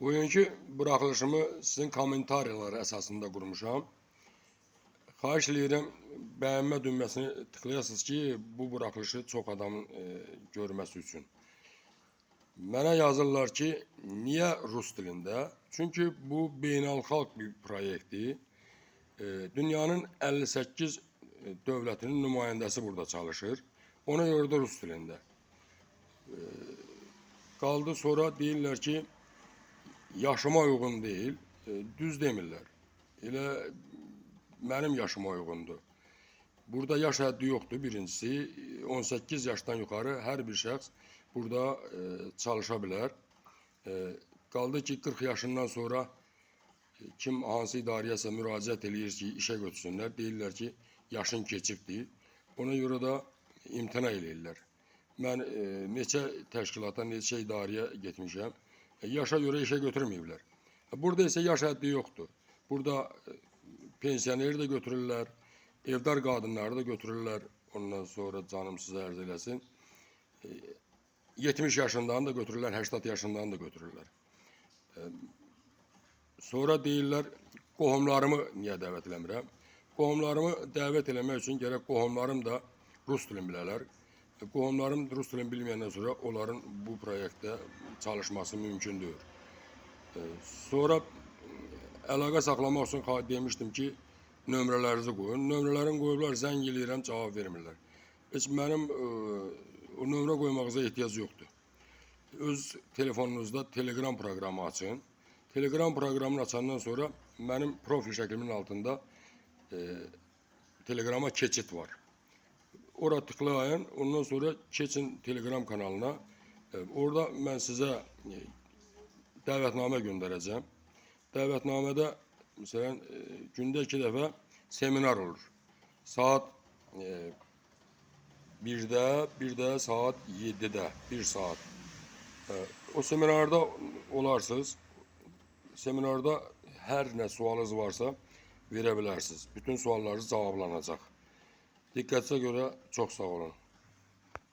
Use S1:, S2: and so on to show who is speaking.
S1: Bugünkü buraxılışımı sizin komentarlar əsasında qurmuşam. Xahiş edirəm, bəyənmə düyməsini tıklayasınız ki, bu buraxılışı çox adamın görməsi üçün. Mənə yazırlar ki, niyə rus dilində? Çünki bu beynəlxalq bir proyektdir. Dünyanın 58 dövlətinin nümayəndəsi burada çalışır. Ona görə də rus dilində. Qaldı sonra deyirlər ki, yaşıma uyğun deyil, düz demirlər. Elə mənim yaşıma uyğundur. Burada yaş həddi yoxdur birincisi. 18 yaşdan yuxarı hər bir şəxs burada çalışa bilər. Qaldı ki, 40 yaşından sonra kim hansı idarəyə müraciət edir ki, işə götürsünlər, deyirlər ki, yaşın keçibdir. Ona görə də imtina eləyirlər. Mən neçə təşkilata, neçə idarəyə getmişəm. Yaşa görə işə götürməyiblər. Burada isə yaş həddi yoxdur. Burada pensioneri də götürürlər, evdar qadınları da götürürlər. Ondan sonra canım sizə ərz eləsin. 70 yaşından da götürürlər, 80 yaşından da götürürlər. Sonra deyirlər, qohumlarımı niyə dəvət eləmirəm? Qohumlarımı dəvət eləmək üçün gərək qohumlarım da rus dilini bilərlər. Qohumlarım rus dilini bilməyəndən sonra onların bu proyektdə çalışması mümkündür. Sonra əlaqə saxlamaq üçün demişdim ki, nömrələrinizi qoyun. Nömrələrini qoyublar, zəng eləyirəm, cavab vermirlər. Heç mənim o nömrə qoymağınıza ehtiyac yoxdur. Öz telefonunuzda Telegram proqramı açın. Telegram proqramını açandan sonra mənim profil şəklimin altında Telegrama keçid var. Ora tıklayın, ondan sonra keçin Telegram kanalına. Orada mən sizə dəvətnamə göndərəcəm. Dəvətnamədə məsələn gündə 2 dəfə seminar olur. Saat 1-də, bir də saat 7-də, 1 saat. O seminarda olarsınız. Seminarda hər nə sualınız varsa verə bilərsiniz. Bütün suallarınız cavablanacaq. Diqqətinizə görə çox sağ olun.